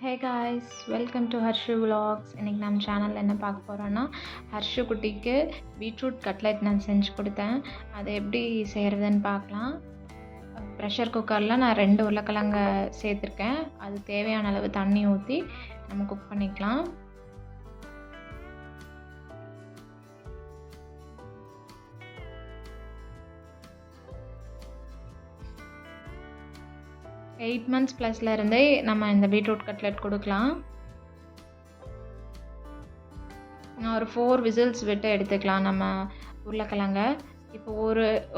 Hey guys, welcome to Harshu vlogs. இன்றைக்கி நம்ம சேனலில் என்ன பார்க்க போகிறோன்னா, ஹர்ஷு குட்டிக்கு பீட்ரூட் கட்லெட் நான் செஞ்சு கொடுத்தேன். அதை எப்படி செய்கிறதுன்னு பார்க்கலாம். ப்ரெஷர் குக்கரில் நான் 2 உருளைக்கிழங்க சேர்த்துருக்கேன். அது தேவையான அளவு தண்ணி ஊற்றி நம்ம குக் பண்ணிக்கலாம். 8 months ப்ளஸில் இருந்தே நம்ம இந்த பீட்ரூட் கட்லெட் கொடுக்கலாம். நான் ஒரு 4 விசில்ஸ் விட்டு எடுத்துக்கலாம் நம்ம உருளைக்கிழங்க. இப்போ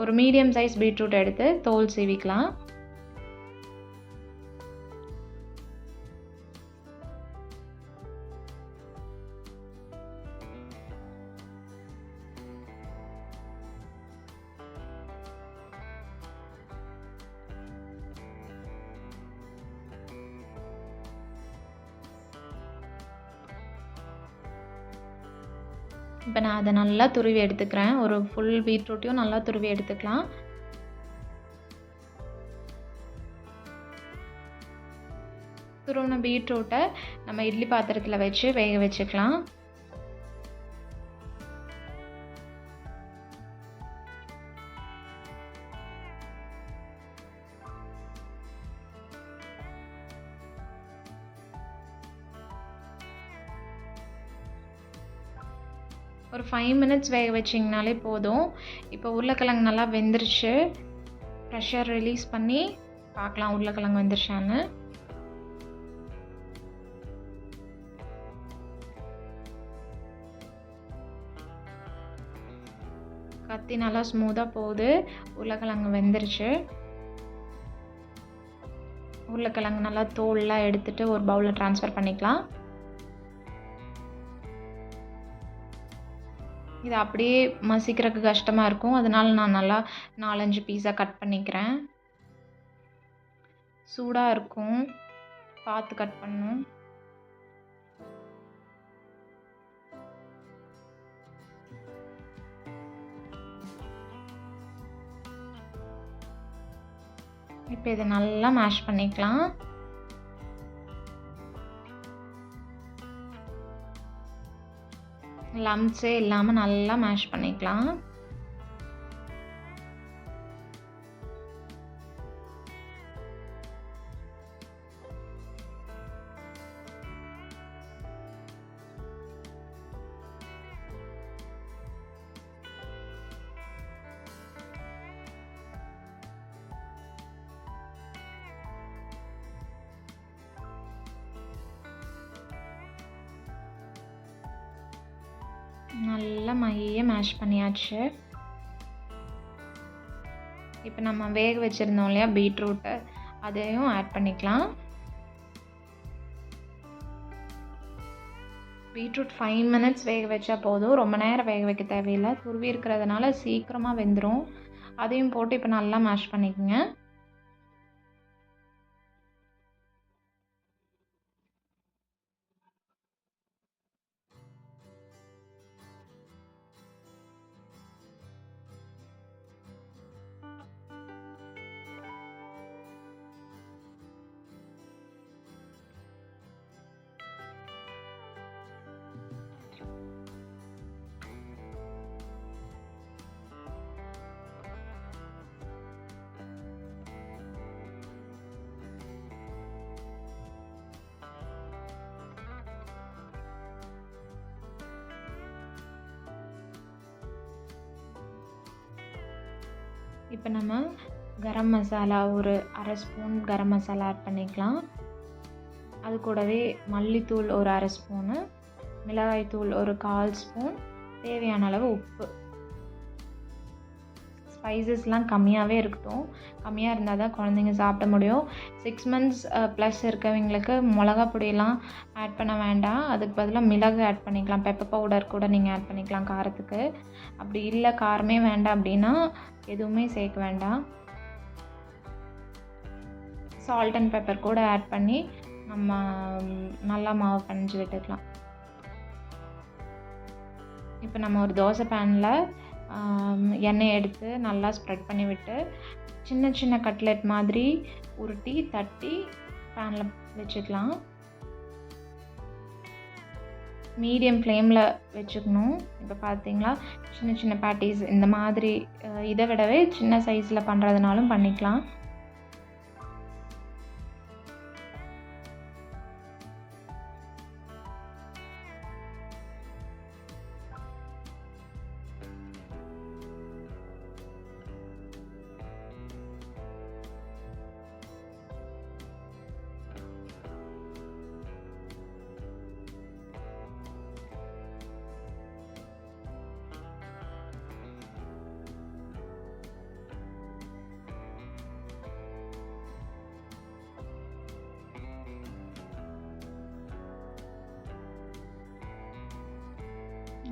ஒரு மீடியம் சைஸ் பீட்ரூட் எடுத்து தோல் சீவிக்கலாம். இப்போ நான் அதை நல்லா துருவி எடுத்துக்கிறேன். ஒரு ஃபுல் பீட்ரூட்டையும் நல்லா துருவி எடுத்துக்கலாம். துருவின பீட்ரூட்டை நம்ம இட்லி பாத்திரத்தில் வச்சு வேக வச்சுக்கலாம். ஒரு 5 minutes வேக வச்சிங்கனாலே போதும். இப்போ உருளைக்கிழங்கு நல்லா வெந்துருச்சு. ப்ரெஷர் ரிலீஸ் பண்ணி பார்க்கலாம் உருளைக்கிழங்கு வெந்துருச்சான்னு. கத்தி நல்லா ஸ்மூத்தாக போகுது. உருளைக்கிழங்கு வெந்துருச்சு. உருளைக்கிழங்கு நல்லா தோல்லாம் எடுத்துட்டு ஒரு பவுலில் ட்ரான்ஸ்ஃபர் பண்ணிக்கலாம். இது அப்படியே மசிக்கிறதுக்கு கஷ்டமாக இருக்கும். அதனால் நான் நல்லா 4-5 பீஸாக கட் பண்ணிக்கிறேன். சூடாக இருக்கும், பார்த்து கட் பண்ணணும். இப்போ இதை நல்லா மேஷ் பண்ணிக்கலாம். லம்ஸே இல்லாமல் நல்லா மேஷ் பண்ணிக்கலாம். நல்லா மைய மேஷ் பண்ணியாச்சு. இப்போ நம்ம வேக வச்சுருந்தோம் இல்லையா பீட்ரூட்டு, அதையும் ஆட் பண்ணிக்கலாம். பீட்ரூட் 5 minutes வேக வச்சா போதும். ரொம்ப நேரம் வேக வைக்க தேவையில்லை. துருவி இருக்கிறதுனால சீக்கிரமாக வெந்துடும். அதையும் போட்டு இப்போ நல்லா மேஷ் பண்ணிக்கோங்க. இப்போ நம்ம கரம் மசாலா ஒரு 1/2 ஸ்பூன் கரம் மசாலா ஆட் பண்ணிக்கலாம். அது கூடவே மல்லித்தூள் ஒரு 1/2 ஸ்பூனு, மிளகாய்த்தூள் ஒரு 1/4 ஸ்பூன், தேவையான அளவு உப்பு. ஸ்பைசஸ்லாம் கம்மியாகவே இருக்கட்டும். கம்மியாக இருந்தால் தான் குழந்தைங்க சாப்பிட முடியும். 6 months ப்ளஸ் இருக்கவங்களுக்கு மிளகா பொடியெல்லாம் ஆட் பண்ண வேண்டாம். அதுக்கு பதிலாக மிளகு ஆட் பண்ணிக்கலாம். பெப்பர் பவுடர் கூட நீங்கள் ஆட் பண்ணிக்கலாம் காரத்துக்கு. அப்படி இல்லை காரமே வேண்டாம் அப்படின்னா எதுவுமே சேர்க்க வேண்டாம். சால்ட் அண்ட் பெப்பர் கூட ஆட் பண்ணி நம்ம நல்லா மாவு பிணைஞ்சு விட்டுக்கலாம். இப்போ நம்ம ஒரு தோசை பேனில் எண்ணெய் எடுத்து நல்லா ஸ்ப்ரெட் பண்ணி விட்டு சின்ன சின்ன கட்லெட் மாதிரி உருட்டி தட்டி பேனில் வச்சுக்கலாம். மீடியம் ஃப்ளேமில் வச்சுக்கணும். இப்போ பார்த்தீங்களா, சின்ன சின்ன பேட்டீஸ் இந்த மாதிரி இதை விடவே சின்ன சைஸில் பண்ணுறதுனாலும் பண்ணிக்கலாம்.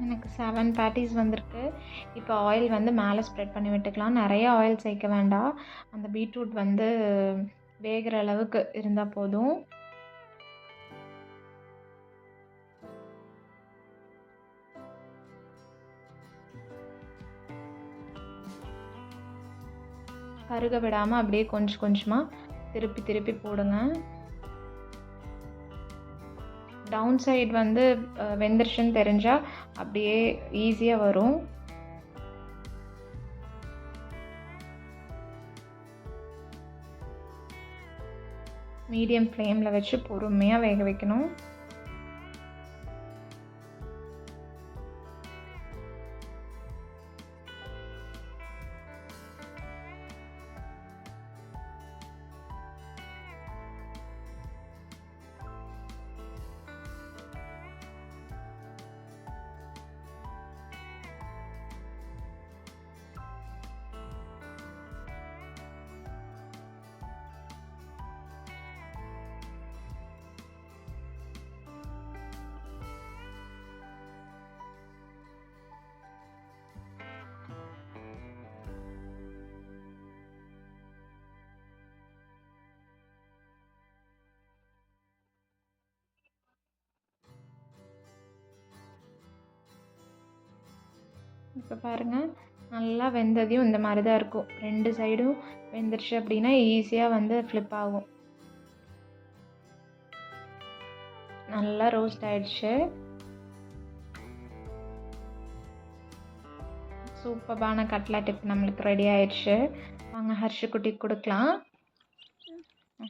எனக்கு 7 பேட்டீஸ் வந்திருக்கு. இப்போ ஆயில் வந்து மேலே ஸ்ப்ரெட் பண்ணி விட்டுக்கலாம். நிறைய ஆயில் சேர்க்க வேண்டாம். அந்த பீட்ரூட் வந்து வேகிற அளவுக்கு இருந்தால் போதும். கருக விடாமல் அப்படியே கொஞ்சம் கொஞ்சமாக திருப்பி திருப்பி போடுங்க. டவுன் சைடு வந்து வெந்துருச்சுன்னு தெரிஞ்சால் அப்படியே ஈஸியாக வரும். மீடியம் ஃப்ளேமில் வச்சு பொறுமையாக வேக வைக்கணும். இப்போ பாருங்கள், நல்லா வெந்ததையும் இந்த மாதிரி தான் இருக்கும். 2 சைடும் வெந்துருச்சு அப்படின்னா ஈஸியாக வந்து ஃப்ளிப் ஆகும். நல்லா ரோஸ்ட் ஆயிடுச்சு. சூப்பரான கட்லட் இப்போ நம்மளுக்கு ரெடி ஆயிடுச்சு. வாங்க ஹர்ஷுக்குட்டிக்கு கொடுக்கலாம்.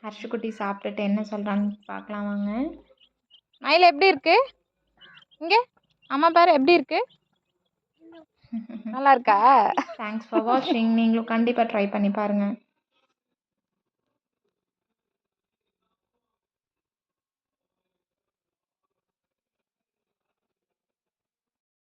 ஹர்ஷுக்குட்டி சாப்பிட்டுட்டு என்ன சொல்கிறான்னு பார்க்கலாம் வாங்க. மயில் எப்படி இருக்கு? இங்கே அம்மா பாரு எப்படி இருக்கு? நல்லா இருக்கா? தேங்க்ஸ் ஃபார் வாட்சிங். நீங்களும் கண்டிப்பாக ட்ரை பண்ணி பாருங்கள்.